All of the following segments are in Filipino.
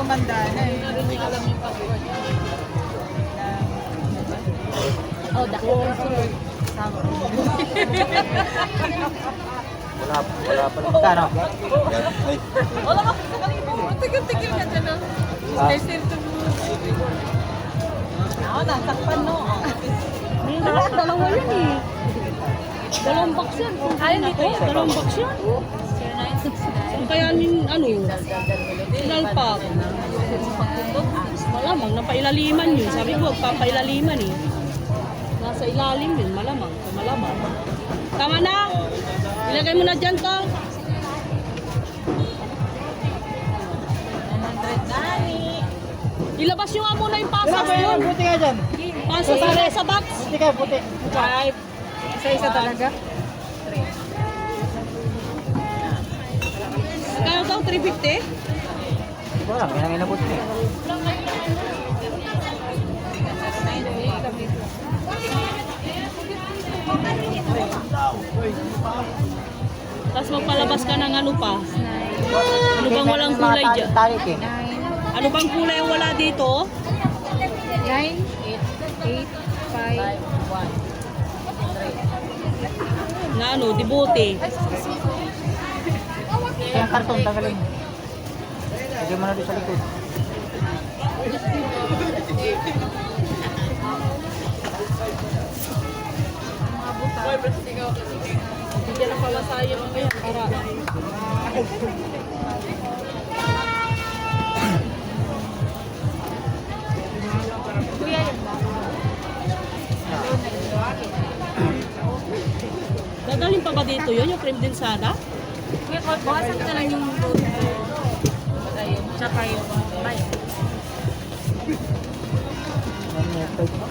tumanda na eh. Narinig ko lang yung password. Oh, dako. Wala pa rin. Kano? Wala ka sa kanina. Tigil-tigil ka dyan, no? Stay to mo. Ako, nasakpan, no? Dalawa yun eh. Dalawang box yan. Ayun, dito yan. Dalawang box yan. 0969. Kaya sinalpak. Malamang, napailaliman yun. Sabi ko, papailaliman eh. Nasa ilalim yun, malamang. Malamang. Tama na! Ilagay mo na dyan to. 100 nani. Ilabas nyo nga muna yung pasas yun. Buti nga dyan. Pasas sa box. Buti ka, buti. 5. Isa-isa talaga. Kaya daw 350? Wala, may nang inabot niya. Tapos magpalabas ka ng ano pa. Ano bang walang kulay dyan? Tarik eh. Ano bang kulay ang wala dito? 9, 8, 5. Na ano, dibote. Yung karton, tagalin. Lagyan mo na doon sa likod. Hindi na pala sayang ang yan. Para. Dadalhin pa ba dito yun? Yung cream din sana? Kuya, bawasan ka na lang yung load mo. Ayun, tsaka yung bike.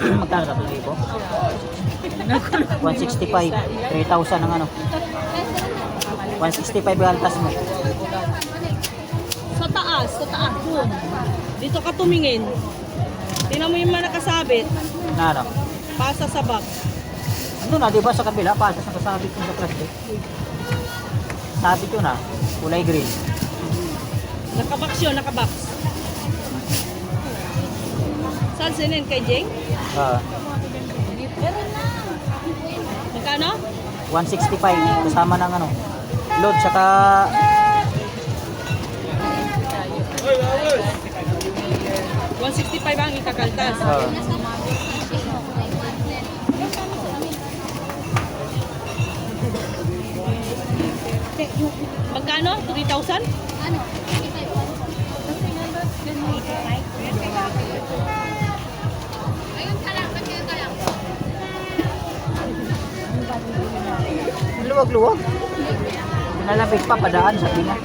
Magkano ka 165. 3,000 ang ano. 165 yung altas mo. Sa taas dun. Dito ka tumingin. Tingnan mo yung mga nakasabit. Na ano? Pasa sa box. Ano na, di ba sa kabila? Pasas ang kasabit yung sa plastic. Sabit yun ah. Kulay green. Nakabox yun, nakabox. Saan sinin? Kay Jeng? Magkano? 165 kasama ng ano. Load saka 165 ang ikakaltas. Magkano? 3,000? Ano? Ayun ka lang, magkano ka lang? luwag-luwag. Pinalapit pa padaan sa niya.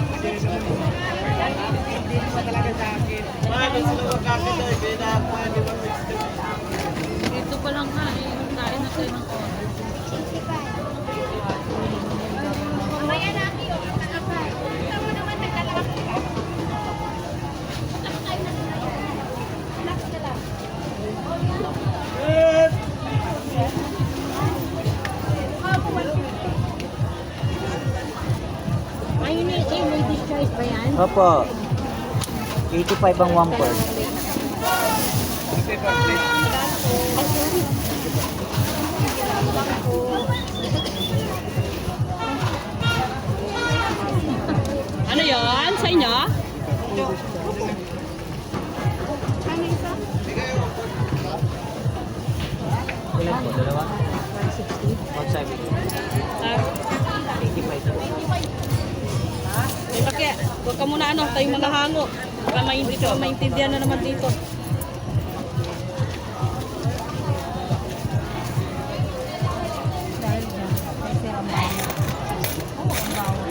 Dito pa lang nga eh. Kain na tayo ng oras. Mamaya na ako yun. Ito mo naman naglalakad ka. Nakakain na sila. Relax ka lang. Ay, may discharge ba yan? Opo. 85 ang 1/4. Ano yan? Sa inyo? Ilan po? Dalawa? 160. Ah, 85 po. may bakya. Huwag ka muna ano, tayong mga hango. Para maintindihan na naman dito. Dahil dyan, kasi ang bawal. Ang bawal.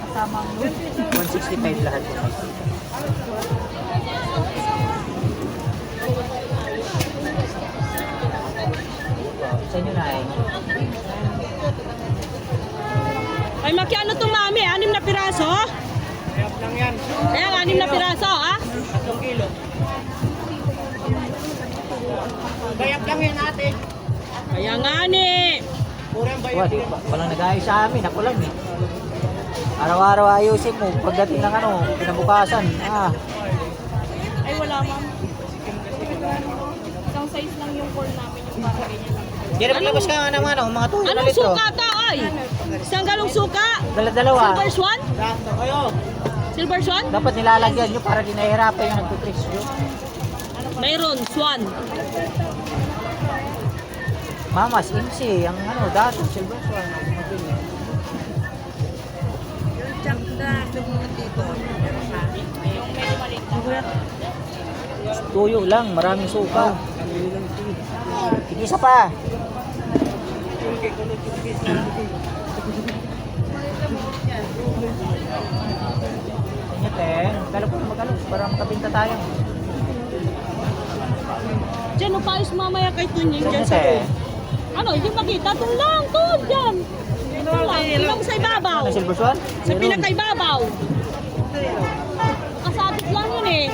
Kasama ang load. 165 lahat po. Sa inyo na eh. Ay, Maki, ano itong mami? 6 na piraso? Kayap lang yan. Ayan, 6 na piraso, ah? 3 kilo. Kayap lang yan ate. Kaya nga ni. Wala, walang nag-ayos sa amin. Ako lang eh. Araw-araw ayusin mo. Pagdating ng ano, kinabukasan. Ay, wala ma'am. Isang size lang yung core namin, yung parang ganyan lang. Di na maglabas ka nga naman, mga tuyo na Anong litro. suka ta, ay? Isang galong suka? Dala-dalawa. Silver Swan? Silver Swan? Dapat nilalagyan nyo para di nahihirapan yung nagpipresyo. Mayroon, Swan. Mamas, MC, ang ano, dati, silver swan. Tuyo lang, maraming suka. Isa pa. Ingat galo po magalo para makapinta tayo. Diyan, upayos mamaya kay Tunying dyan sa Ingat Ano, hindi makita. Doon lang, doon, dyan. Doon lang, doon lang sa ibabaw. Ano, silver swan? Sa pinakaibabaw. Kasabit lang yun eh.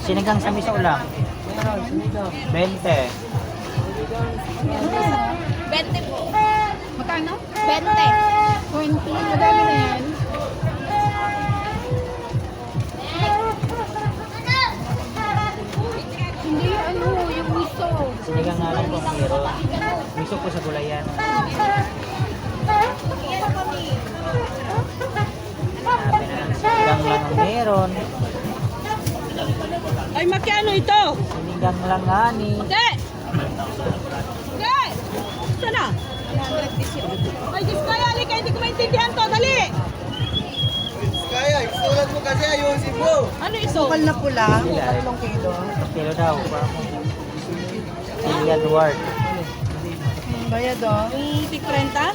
Sinigang sa miso lang. 20. 20 po. Magkano? 20. 20. Madami na yan. Hindi yung ano, yung miso. Sinigang nga lang po ang hero. Miso po sa gulayan. Sabi na lang, sinigang lang ang meron. Ay, makiano ito? Sinigang lang nga ni. Okay. Okay. Ito na. Ay, Diyos kaya, halika, hindi ko maintindihan to. Dali. Kaya, isulat mo kasi ayusin mo. Ano iso? Bukal na pula, Sila, 3 kilo. 3 kilo daw. Si Edward. Bayad oh. Yung tig 30?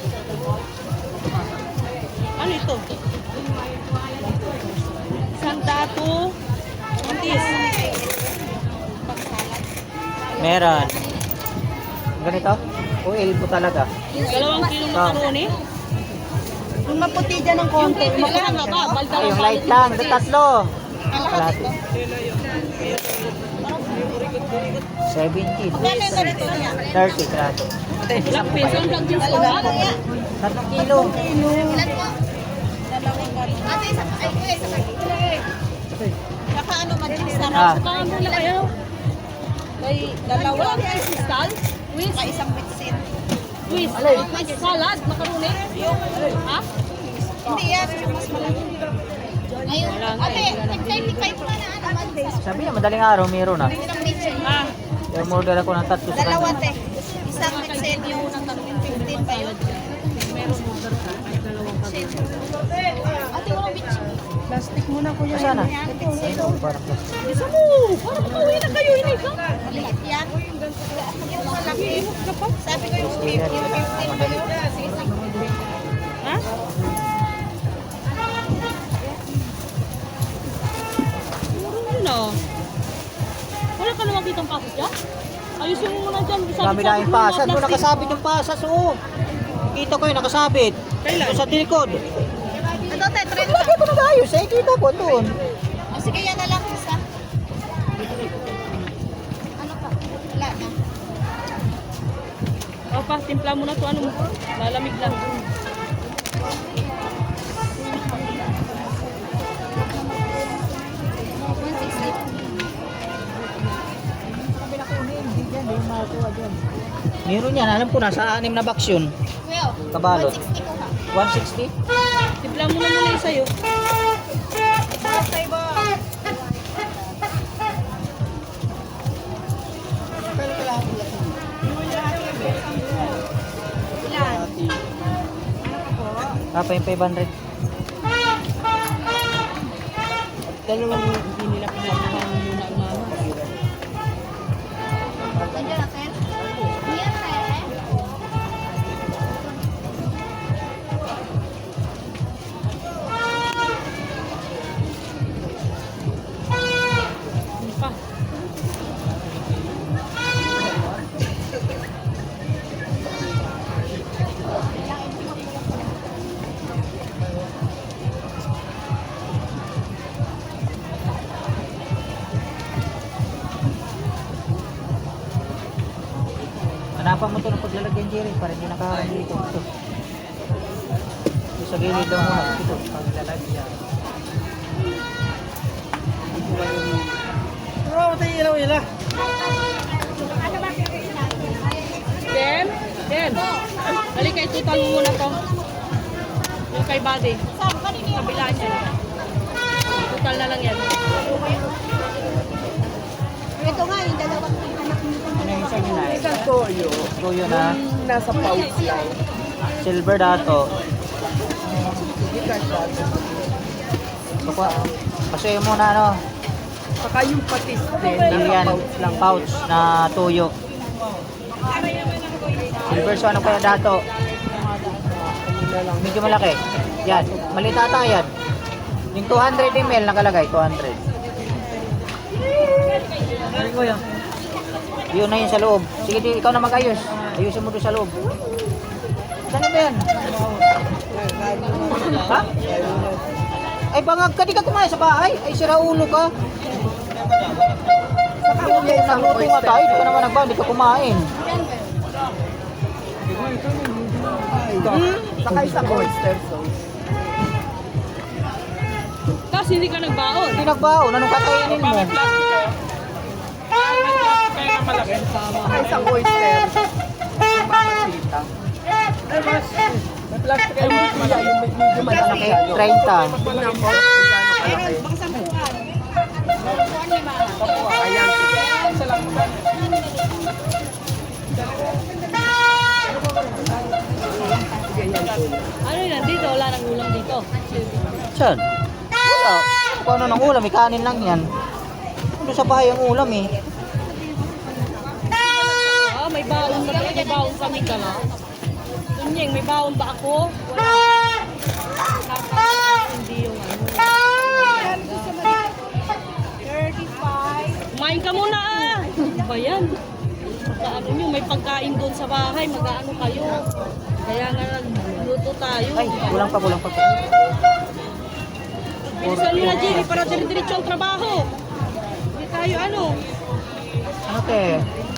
Ano ito? Sandato. Antis. Meron. Ganito? Oil po talaga. 2 kilong makaroni. Kung maputi dyan ng konti, Kailangan na ba? Balda Ay, yung light lang. Ito tatlo. Kalahati. 70. 30 grato. Ilang peso ang dagdag ko ba? 3 kilo. Ate, isa pa. Ay, kuya, isa pa. Saka ano, magic sarap. Ah, Saka mo na kayo. May dalawa. Wala niya yung kristal? With isang bitsin. Twist. Salad, makaroni. Ha? Hindi yan. Mas malaki. Ayun. Ate, nag-25 pa na ano, Mondays. sabi na madaling araw meron na. Isang bitsin. Ah, Yung order ako ng 3 sa Dalawa, kanya. te. Isang bitsin yung 15 pa yun. Ate, walang bitsin. plastic muna kuya. Saan na? Ayun, parang plastic. isa mo. Parang pauwi na kayo. Hindi ka. Maliit yan. Yung malaki. Sabi ko yung 15 pa yun. Ha? Muro na. Wala ka naman kitang pasas dyan? Ayusin mo muna dyan. Kami na yung pasas. Doon nakasabit yung pasas. Oo. Kita ko yung nakasabit. Kailan? Doon sa tilikod. Ano, te? 30. Lagi ko nag-ayos. Eh, kita ko doon. O, sige, yan na lang isa. Ano pa? Wala na. O pa, timpla mo na to. Ano mo? Lalamig lang. Meron yan. Alam ko nasa 6 na box yun. Kuya, Kabalot. 160 ko ha. 160? Timpla mo na muna yung sa'yo. Apa yung 500? Dalawang hindi nila pinapahan muna ang mama. Nandiyan natin. Yan, te. Ano pa? Hanapan mo ito ng paglalagyan Jerry para hindi nakaharang dito. Ito. Ito sa gilid daw muna. Ito, paglalagyan. Pero tayo ilaw nila. Den, balik kay tutal mo muna to. Yung kay Buddy. Kabila niya. Tutal na lang yan. Ito nga, yung dalawang Ano yung isa nyo na? Isang toyo. Toyo na. Nasa pouch lang. Silver dato. Hindi ka siya. Pasuyo muna ano. Saka yung patis din. Yan, lang pouch na toyo. Silver so ano kaya dato? Medyo malaki. Yan, maliit ata yan. Yung 200 ml nakalagay, 200. Ano ko yan? Yun na yun sa loob. Sige, ikaw na mag-ayos. Ayusin mo doon sa loob. Saan ba yan? Ha? Ay, bangag ka, di ka kumain sa bahay. Ay, sira ulo ka. Nagluto nga tayo, di ka naman nagbaw, di ka kumain. Saka isang oyster sauce. Tapos hindi ka nagbaon. Hindi nagbaon, anong kakainin mo? Saka isang oyster. Yung mamasita. Ay, mas. May plastic ay yung medyo malaki. 30. Tingnan mo kung gaano kalaki. Ayan. Isa lang. Ano yun? Dito, wala nang ulam dito. Saan? Wala. Kung ano ng ulam, kanin lang yan. Doon sa bahay ang ulam eh. Ah, may baon na may baon kami ka na. Kunyeng, may baon ba ako? Wala. Hindi yung ano. 35. Kumain ka muna ah! Ano ba yan? Magkaano nyo, may pagkain doon sa bahay, mag-ano kayo. Kaya nga nagluto tayo. Ay, kulang pa. Bilisan nyo na, Jerry, para dire-diretso ang trabaho. Hindi tayo ano, Ano te?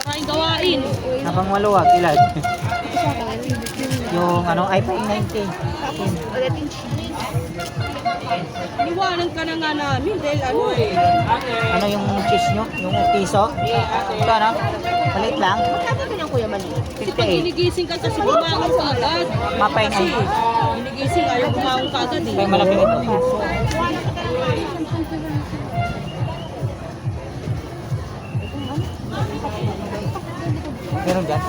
maraming gawain. Napang maluwag, ilan? Yung ano, iPhone 90. Iniwanan ka na nga namin dahil ano eh. Ano yung cheese nyo? Yung piso? Ito ano? Maliit lang? Kasi pag 58. ginigising ka kasi bumangon ka agad. Mapay Kasi 90. ginigising ayaw bumangon ka agad eh. Kaya malaki nito. Meron dyan?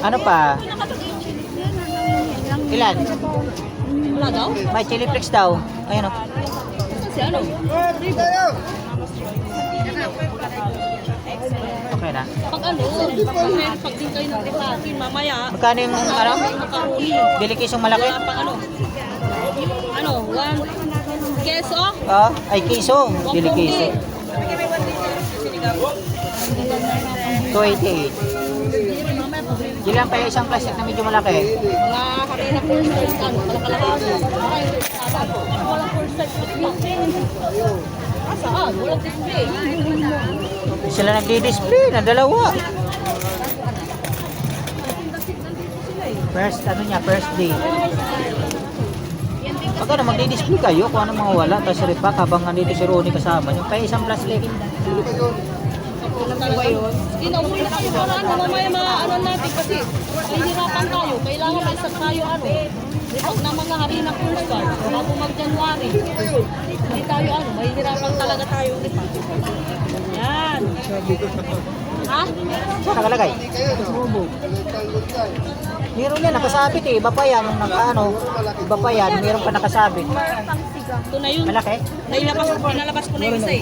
Ano pa? Ilan? Wala daw? May chili flakes daw. Ayun o. Kasi ano? Okay na. Pag ano, pag din kayo nagtipakin, mamaya, Magkano yung ano? makaroni. Delikasong malaki? Wala pang ano. Ano, 1 keso? Oh, ay kiso. Delicaso. 288. Yun lang pala isang plastic na medyo malaki. Mga harina first size, ano, kalakalakas. Walang first size display. Saan? Walang display. Sila nagdi-display na dalawa. First day. Pag ano, magdi-display kayo kung ano mga wala, tapos repack habang nandito si Ronnie kasama nyo. Kaya isang plastic. Hindi na umuwi na kayo para ano, mamaya ano natin kasi mahihirapan tayo. Kailangan may isang tayo ano. Pag na mga harina first size, bago mag-January. Hindi tayo ano, mahihirapan talaga tayo ulit. Yan. Ha? Saan nakalagay? Meron yan, nakasabit eh. Iba pa yan. Yung nakaano, iba pa yan. Meron pa nakasabit. Ito na yun. Malaki? Pinalabas ko na yung isa eh.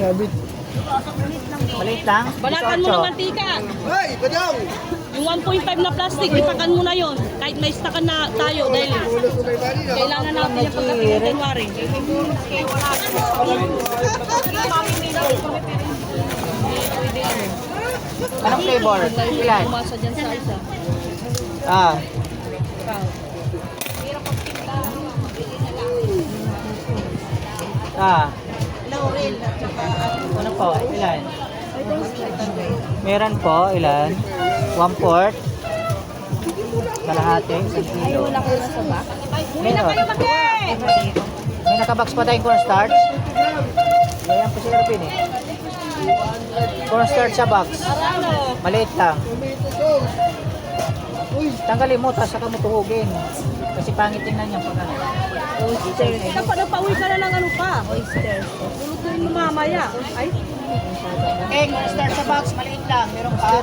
Maliit lang? Balatan mo 18. ng mantika. Hey, badyaw! Yung 1.5 na plastic, ipakan mo na yon. Kahit may stockan na tayo dahil Ulo ko may bali na. kailangan natin yung pagdating ng January. Anong flavor? Ilan? Umasa dyan sa isa. Ah, ah. Laurel at saka Ano po? Ilan? Meron po, ilan? 1/4. Kalahati, 1 kilo. Meron. May nakabox pa tayong cornstarch. Ayan po si Erpin eh. Cornstarch sa box. Maliit lang. Tanggalin mo, tapos saka mo tuhugin. Kasi pangit tingnan niya pag ano. Dapat napauwi ka na ng ano pa. Lulutuin mo mamaya. Ay, Eh, cornstarch sa box, maliit lang. Meron pa.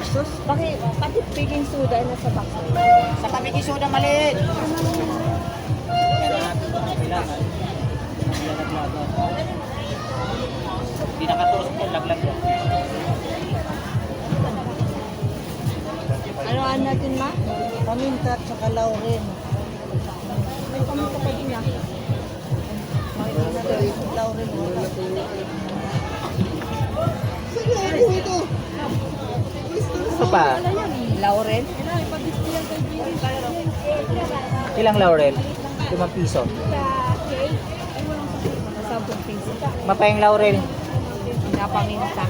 Pati baking soda na sa box. Sa baking soda maliit. Hindi nakatuos po, laglag yan. Ano natin ma? Paminta at saka laurel. may pamunta pa din niya. Laurel. Ano pa? Laurel? Ilang laurel? 5 piso. 10 piso. Mapayang laurel. Napaminta.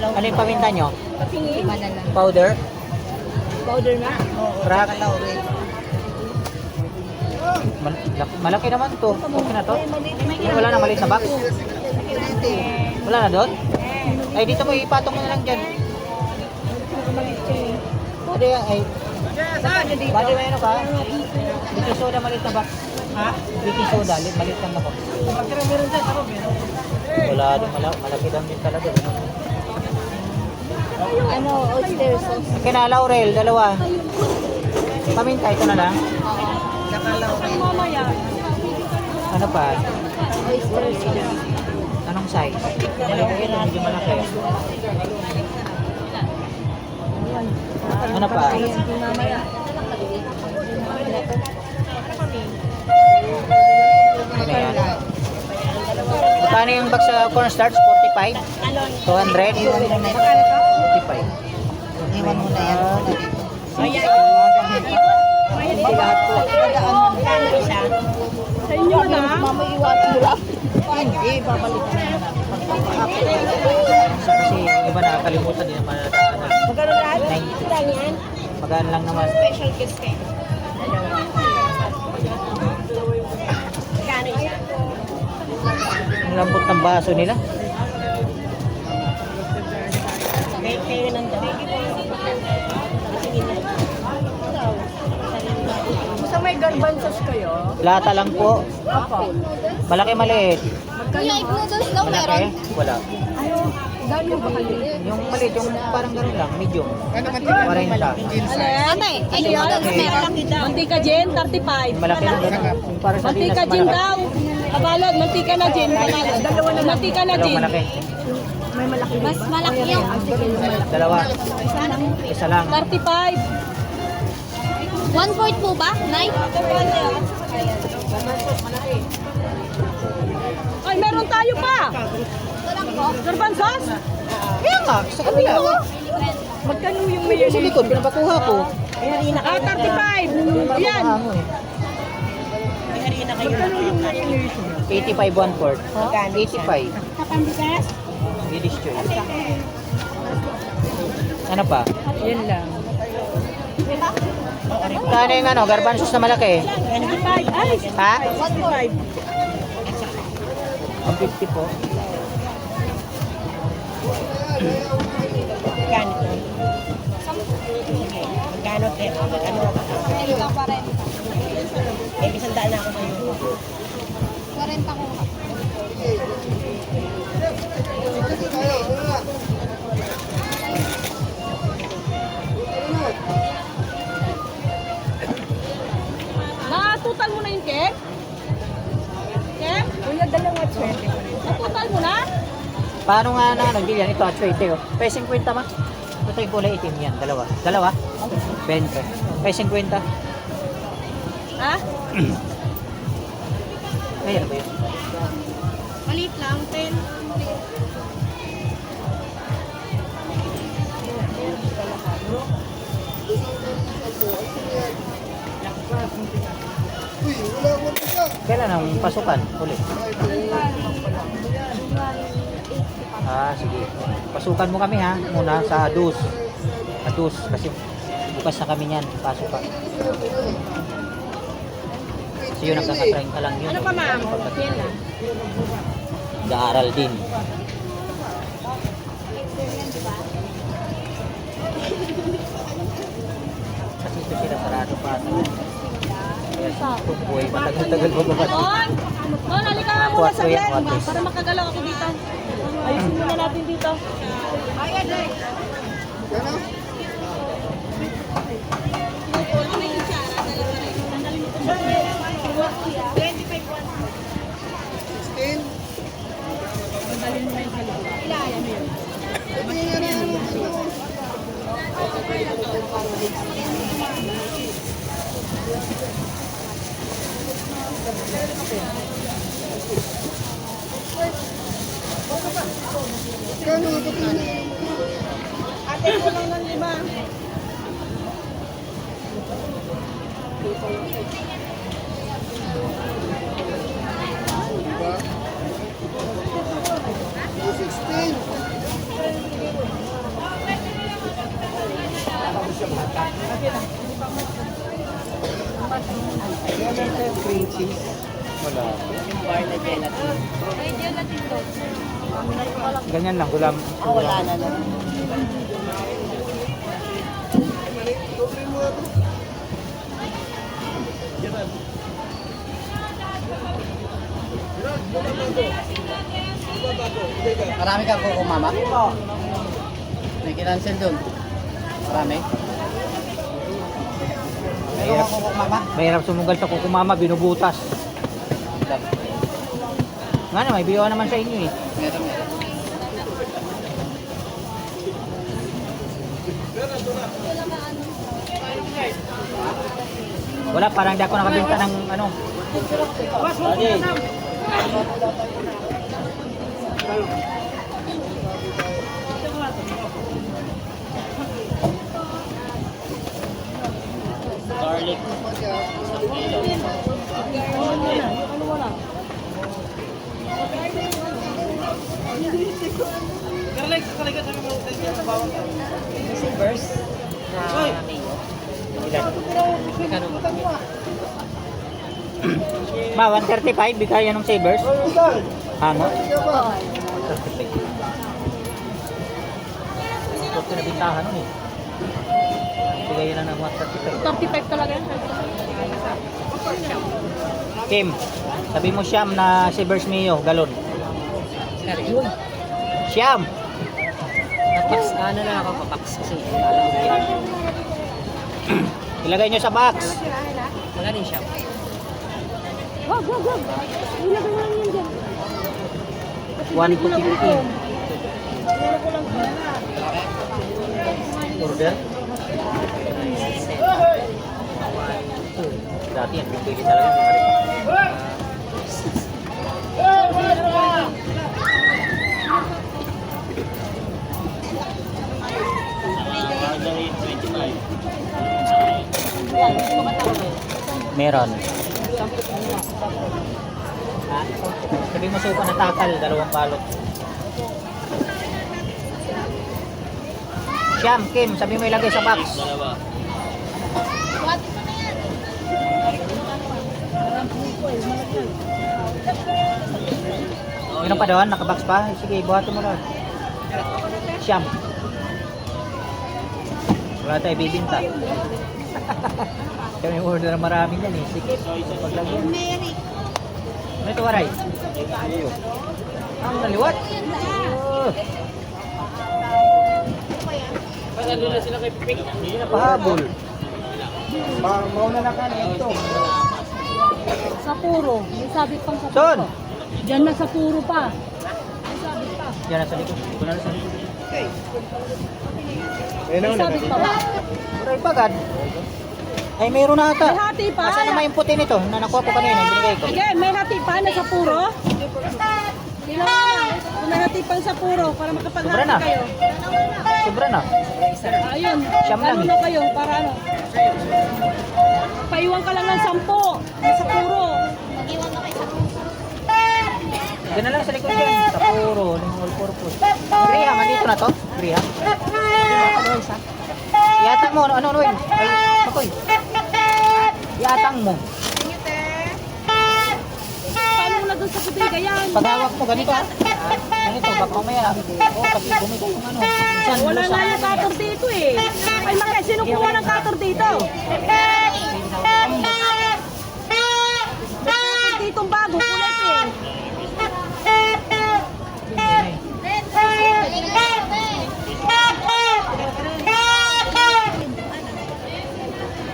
Ano yung paminta nyo? Iba na lang. Powder? Powder na? Oo. Crack? Laurel. Malaki naman to. Okay na to? Wala na maliit na box? Wala na doon? Ay, dito mo ipatong mo na lang dyan. Pwede ay. Pwede may ano ka? Baking soda maliit na box. Ha? Baking soda, maliit lang na box. Wala din, malaki lang din talaga. Ano, oyster sauce. Kaya laurel, dalawa. Paminta, ito na lang. Saka laurel. Mamaya. Ano pa? Oyster sauce. Anong size? Medyo malaki. Ano pa? Mamaya. Ano yan? Magkano yung box sa cornstarch? 45? 200? 45. Iwan mo na yan. Hindi lahat po. Sa inyo na. Mama, iwan mo lang. Hindi, babalik na naman. Kasi yung iba nakakalimutan din naman na Magkano lahat? 90. Magkano lang naman. Special kiss kayo. Magkano isa? Ang lambot ng baso nila. Kayo nang dami. Basta may garbanzos kayo. Lata lang po. Malaki maliit. Kuya, egg noodles daw Malaki? Wala. Gano'n ba kayo? Yung maliit, yung parang gano'n lang. Medium. 40. Ate, egg noodles meron. Mantika Jen, 35. Malaki na gano'n. Yung parang sa Mantika Jen daw. Kabalod, mantika na Jen. Dalawa na mantika na Dalawang Jen. malaki. Mas malaki yung Dalawa. Isa lang. 35. 1/4 po ba? Nay? Ay, meron tayo pa. Garbanzos? Kaya nga, sa kabila. Magkano yung Yung sa likod, pinabakuha ko. Ah, 35. Yan. Ano eh. 85 1/4. 85. Ladies choice. Ano pa? Yan lang. Kano yung ano, garbanzos na malaki? 25. Ay, Ha? 25. Ang 50 po. Magkano, te? Magkano? Isang daan na ako sa'yo. 40 ko. Natutal mo na yung cake? Cake? Kuya, dalawa 20. Natutal mo na? Paano nga na ano, Gillian? Ito at 20 oh. Pay 50 ma? Ito yung kulay itim yan. Dalawa. Dalawa? 20. Pay 50. Ha? Ayan ba yun? Maliit lang, 10. Kailan ang pasukan? Ulit. Sige. Pasukan mo kami ha, muna sa dus. Adus, kasi bukas na kami niyan. Pasok pa. Kasi yun, nagkaka-30 lang yun. Ano pa ma'am? Kailan? Nag-aaral din. Kasi ito sila sarado pa. Kaya sa tumboy, matagal-tagal mo ba? Ton, halika nga muna sa vlog para makagalaw ako dito. Ayusin muna natin dito. Ate ko lang ng 5. Cream cheese. Wala. Ay, gelatin to. Ganyan lang, gulam. Wala na no. Marami kang kuko, mama? May kinansel dun. Marami? Meron kang kuko, mama? Mahirap sumugal sa kukumama, binubutas. Nga na, may biyawa naman sa inyo eh. Meron. Wala, parang di ako nakabenta ng ano. Lagi. Garlic. Ano wala? Silvers? Ma, 135, bigay ng savers. Hango. 135. Ito pinabintahan nun eh. Bigay lang ng 135. 35 talaga yan. Kim, sabi mo Siyam na savers Mio, galon. Siyam! Papax, ano na ako, papax kasi. Ilagay nyo sa box. Magaling siya. Wag. Ilagay mo lang yan dyan. 1 to 15. Order? Dati yan, pipili talaga. Meron. Sabi mo suka na takal, 2 balot. Siyam, Kim, sabi mo ilagay sa box. Meron pa doon, nakabox pa. Sige, buhatin mo lang. Siyam. Wala tayo bibinta. Kami order na marami yan eh. Sige, paglagyan. Ano ito, Waray? Ang naliwat. Oh. Pagkalo na sila kay Pipik. Hindi na pahabol. Mauna na ka ito. Sa puro. May sabit pang sa Son! puro. Diyan na sa puro pa. Yan na sa likod. Ito na sa likod. May sabit pa ba? Waray pagad. Ay, mayroon na ata. May hati pa. Asan naman yung puti nito? Na nakuha ko kanina, yung binigay ko. Again, may hati pa na sa puro. Kailangan kung may hati pang sa puro para Sobra na. makapaghati kayo. Sobra na. Ayun. Siyam lang Ano eh. na kayo para ano? Paiwan ka lang ng 10 sa puro. Diyan na lang sa likod yan. Tapos Puro, yung all purpose. Graham, andito na to? Graham? Iatang mo, ano, Will? Ay, Makoy. Iatang mo. Paano mo na doon sa bodega yan? Paghawak mo, ganito ha. Ganito, baka mamaya. Oo, kasi bumitaw yung ano. Minsan, Wala lusa. nga yung cutter dito eh. Ay, Maki, sino kumuha ng cutter dito? Ditong bago, kulay pink.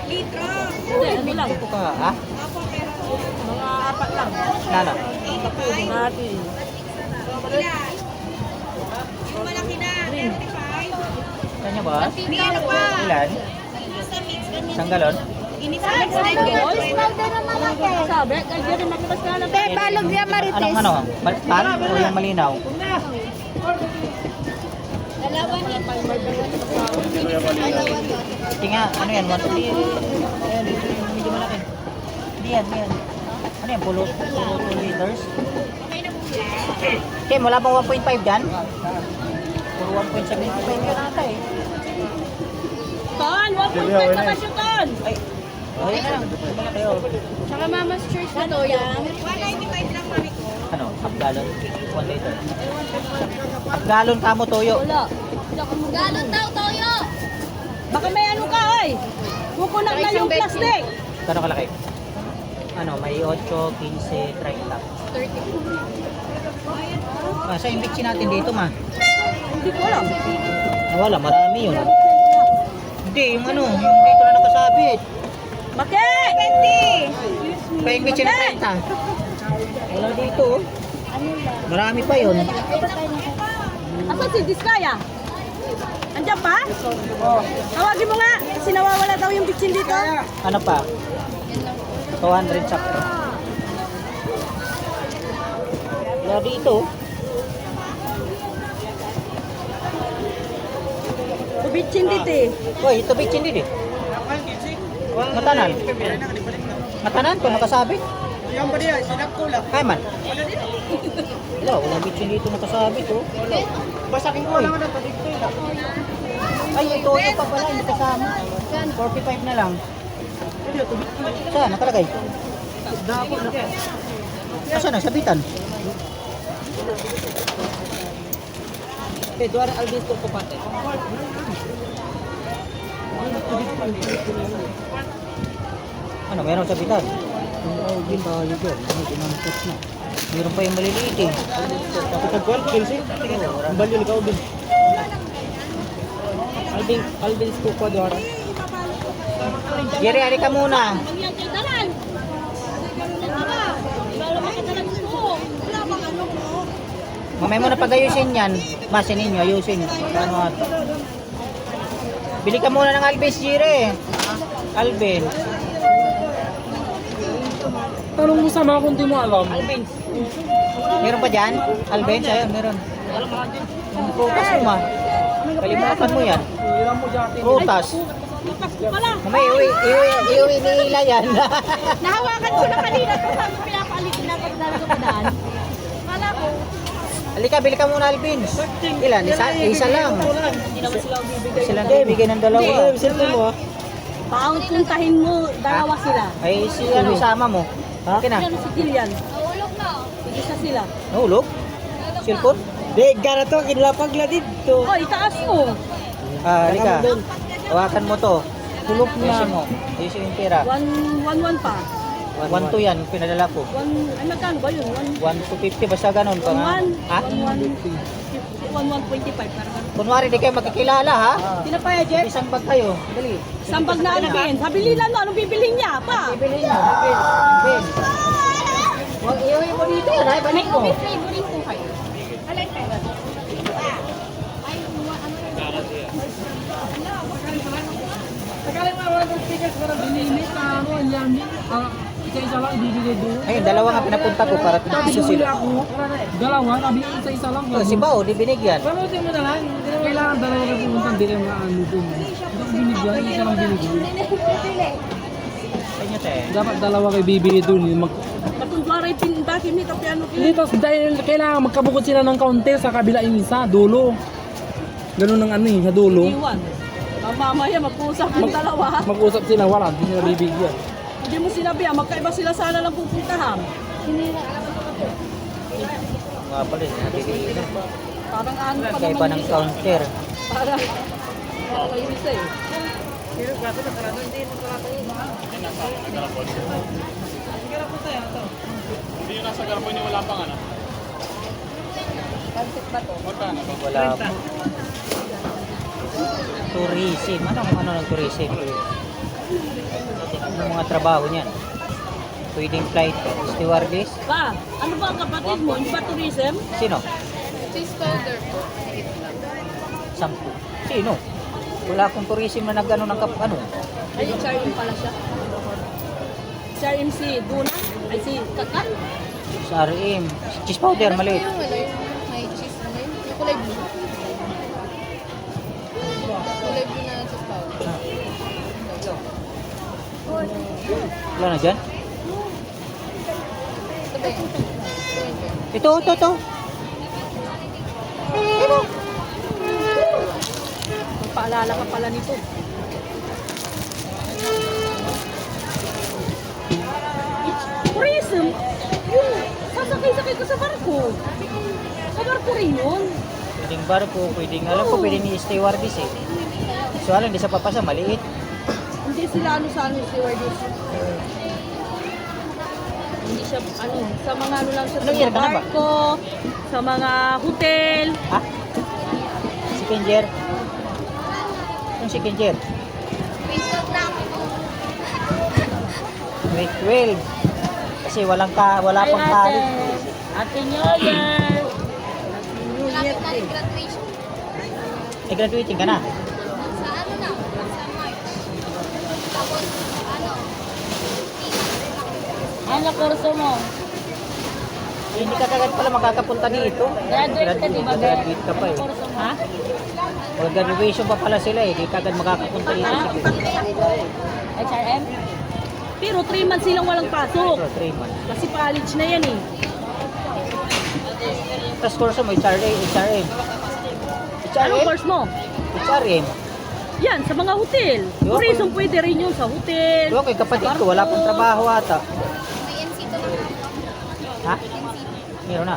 Hindi, ano lang. Ito ka, ha? Mga 4 lang. Nana. Natin. Kanya ba? Ilan? Isang galon? Sabi, kaya rin makipas ka lang. Balog niya Marites. Anong ano? Tan o yung malinaw? Hindi nga, ano yan? 1 to 3. Ayan, medyo malaki. Hindi yan, yan. Ano yan? Puro 2 liters? Kim, wala bang 1.5 dyan? Puro 1.75 yun ata eh. Ton, 1.5 ka kasi ton. Ay, oh, yan na lang. Malaki oh. Tsaka Mama's Choice na to yan. Ano? Half gallon? 1 liter. Half gallon ka mo toyo. Wala. Galon daw, Toyo. Baka may ano ka, oy. Kukunak na yung plastic. Gano'ng kalaki? Ano, may 8, 15, 30. 30. Sa imbitsi natin dito ma. Hindi ko alam. Wala, marami yun. Hindi, yung ano, yung dito na nakasabit. Maki! Pa imbitsi na 30. Wala dito. oh. Marami pa yun. Asan si Diskaya? Andiyan pa? Tawagin mo nga. Kasi nawawala daw yung bitchin dito. Ano pa? 200 sakto. Wala dito. Bitchin dito eh. Uy, ito bitchin din eh. Matanan. Matanan to nakasabit. Yung ba diya, sinap ko lang. Ay man. Wala, walang bitchin dito nakasabit oh. Basakin ko lang ang padigtoy lang. Ay, ito pa pala, hindi kasama. 45 na lang. Saan? Nakalagay? Dako na. Saan ang sabitan? Eduardo Alvis ko pate. Ano, meron sabitan? Hindi tayo dyan. Ginampas na. Meron pa yung maliliit eh. Kapag 12 kills eh. Ang balyo ikaw din. Alvin ko pa doon. Jerry, ali ka muna. Yan yung dalan. Wala makadalan ko. Wala bang ano mo? Mamaya mo na pag-ayusin yan. Masin ninyo, ayusin. Ano at? Bili ka muna ng Alvis, Jerry. Alvin. Tanong mo sama kung di mo alam. Alvin. Meron pa dyan? Alvin, ayun, meron. Yung prutas mo ma. Kalimutan mo yan. Ilan mo dyan. Prutas. Lupas ko pala. Mamaya, iuwi ni Ila yan. Nahawakan ko na kanina kung saan ko pinapalit na pagdala ko daan. Kala ko. Halika, bili ka muna Alvin. Ilan? Isa lang. Hindi naman sila bibigay. Sila bibigyan ng dalawa. Pauntuntahin mo, dalawa sila. Ay, si ano isama mo? Ha? Kina? Yan si Kilian. Isa sila. Nahulog? Cellphone? Di, gara to, kinlapag la dito. Oh, itaas mo. Ah, halika. Hawakan mo to. Tulog na. Ayusin mo. Ayusin yung pera. 1-1 pa. 1-2 yan, pinadala ko. 1, ay magkano ba yun? 1-250, basta ganun. 1-1. Ha? 1-1. 1-1.25. Parang Kunwari, di kayo magkikilala ha? sino pa ya, Jeff? Isang bag kayo. Dali. Sambag na alipin. Sabili lang no, anong bibilhin niya pa? Bibili nyo. Alvin. Huwag iuwi mo dito yan, ay balik mo. Favorite po kayo. Binili ka ano, ang yami. Isa-isa lang, ibibigay doon. Ayun, dalawa nga pinapunta ko para isa sila. ako. Dalawa, sabi isa-isa lang. Oh, si Bao, di binigyan. Pero hindi mo na lang, hindi na kailangan dalawa ka pumunta, hindi na ano doon. Hindi ko binigyan, isa lang binigyan. Sa inyo, te. Dapat dalawa kayo bibili doon, Patundwaray pindakin ni Tapiano Hindi, tapos dahil kailangan magkabukod sila ng kaunti sa kabila yung isa, dulo. Ganun ang ano eh, sa dulo. Iwan. Mamaya mag-uusap ng dalawa. Mag-usap sila, wala, hindi sila bibigyan. Hindi mo sinabi, magkaiba sila sana lang pupuntahan. Nga pala, nabibili na. Parang ano pa Kaya iba ng counter. Parang nakakainis eh. Wala po. Tourism. Ano ng tourism? Ano mga trabaho niyan? Pwedeng flight stewardess? Pa, ano ba ang kapatid mo? Hindi ba tourism? Sino? Cheese powder po. 10. Sino? Wala akong tourism na nag-ano ng ano. Ay, HRM pala siya. HRM si Duna? Ay, si Kakan? Sa RM. Cheese powder, maliit. Yung ano, yung may cheese ano yun? Yung kulay blue. Kulay blue na cheese powder. Wala na dyan? Ito ba yun? Ito. Paalala ka pala nito. Tourism? Yung sasakay-sakay ko sa barko. Sa barko rin yun. Pwedeng barko, alam ko pwedeng i-stewardess eh. So alam, di sa papasa, maliit. Hindi sila ano stewardess. Hindi siya sa mga lang siya Anong year sa ka na ba? barko, sa mga hotel. Ha? Si Kenjer? Yung si Kenjer? Grade 12. Kasi wala pang college. Ate Nyoyer. Lapit na yung graduation. Eh, graduating ka na. Sa ano na? Sa March. Tapos, ano? Ano kurso mo? Eh, hindi ka kagad pala makakapunta dito. Graduate ka, di ba? Graduate ka pa eh. Ha? O, graduation pa pala sila eh. Hindi ka kagad makakapunta dito. HRM? Pero 3 months silang walang pasok. So, 3 months. Kasi college na yan eh. Tapos course mo, HRM. Anong course mo? HRM. Yan, sa mga hotel. Tourism pwede rin yun sa hotel. Doon kay kapatid ko, wala pang trabaho ata. May NC to na. Ha? Meron na.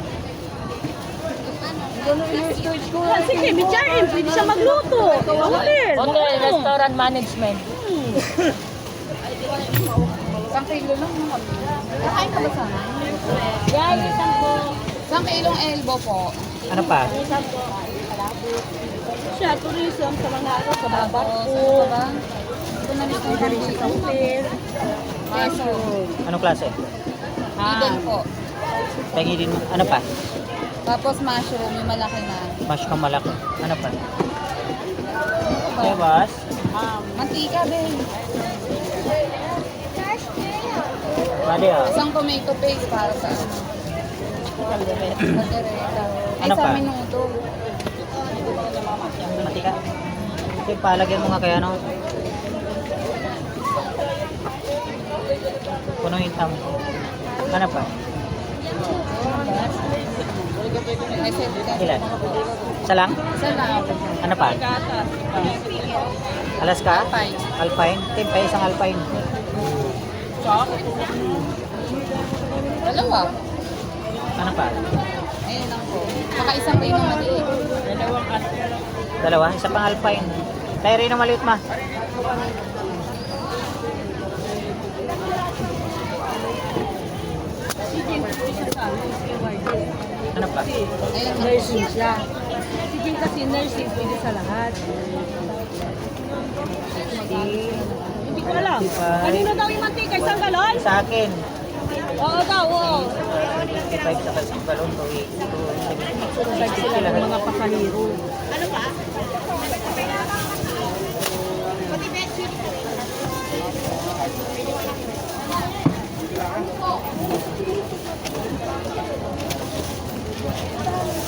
Yan, sige, may HRM. Pwede siya magluto. Sa hotel. Hotel, restaurant management. Isang kilo lang naman. Kakain ka ba sana? Yan, isang po. Isang kilong elbow po. Ano pa? Isang po. Siya, tourism sa mga sa mga barko. Ito na dito Pwede rin siya sa hotel. Peso. Anong klase? Eden po. Pengi din mo. Ano pa? Tapos mushroom, yung malaki na. Mash kang malaki. Ano pa? Bebas. Mantika, Ben. Bali ah. Isang tomato paste para sa ano. Kaldereta. Ano pa? Isang minuto. Mati ka. Okay, palagyan mo nga kaya no. Puno yung tam. Ano pa? May set ka. Ilan? Isa lang? Isa lang. Ano pa? Alaska? Alpine. Alpine? Timpa, isang Alpine. Dalawa. Ano pa? Ayun lang po. Saka isang rin na maliit. Dalawa? Isa pang Alpine. Tayo rin na maliit ma. Ano pa? Ayun lang. Nursing siya. Si Jing kasi nursing pwede sa lahat. Hindi ko alam. Kanino daw yung mantika? Isang galon? Sa akin. Oo daw, oo. 25 sa kasing balon to Survive sila ng mga pakaniro.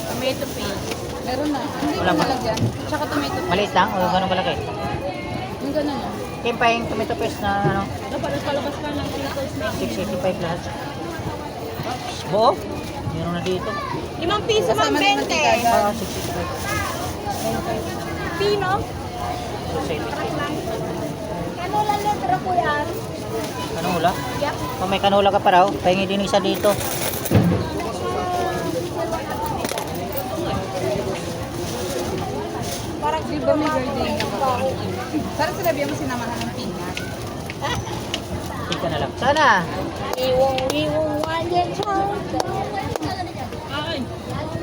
Tomato paste. Meron na. Hindi Wala ko pa. nalagyan. Tsaka tomato paste. Maliit lang o gano'ng kalaki? Yung ganun lang. Timpa yung tomato paste na ano, Dapat palabas ka ng first 685 lahat. Buo? Meron na dito. 5 piso mang 20. Ah, 65. Pino? Kanola letra po yan. Kanula? Kung may kanula ka pa raw, pahingi din isa dito. Parang di ba may garden ka pa? Sana sinabi mo sinamahan ng peanut. Tika na lang. Sana! Iwong walyan chow.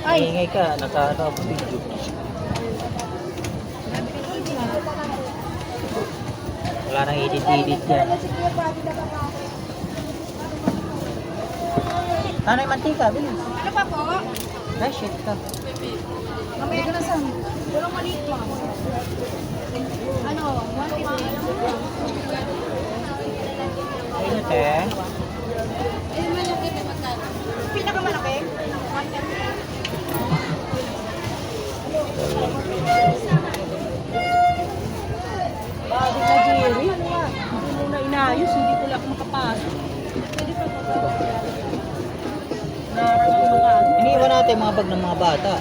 Pahingi ka, naka-ano ako video. Wala nang edit-edit yan. Ano yung mantika? Bilis. Ano pa po? Ay, shit ka. Mamaya ka na sa... Walang maliit mo. Ano? 150. Ayun te. Pinakamalaki? Bakit na Jerry? Hindi mo na inayos, hindi ko lang makapasok. Narang ang mga ano. Iniiwan natin mga bag ng mga bata.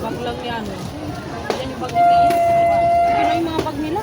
Bag lang yan. Yan yung bag ni Pia. Ano yung mga bag nila?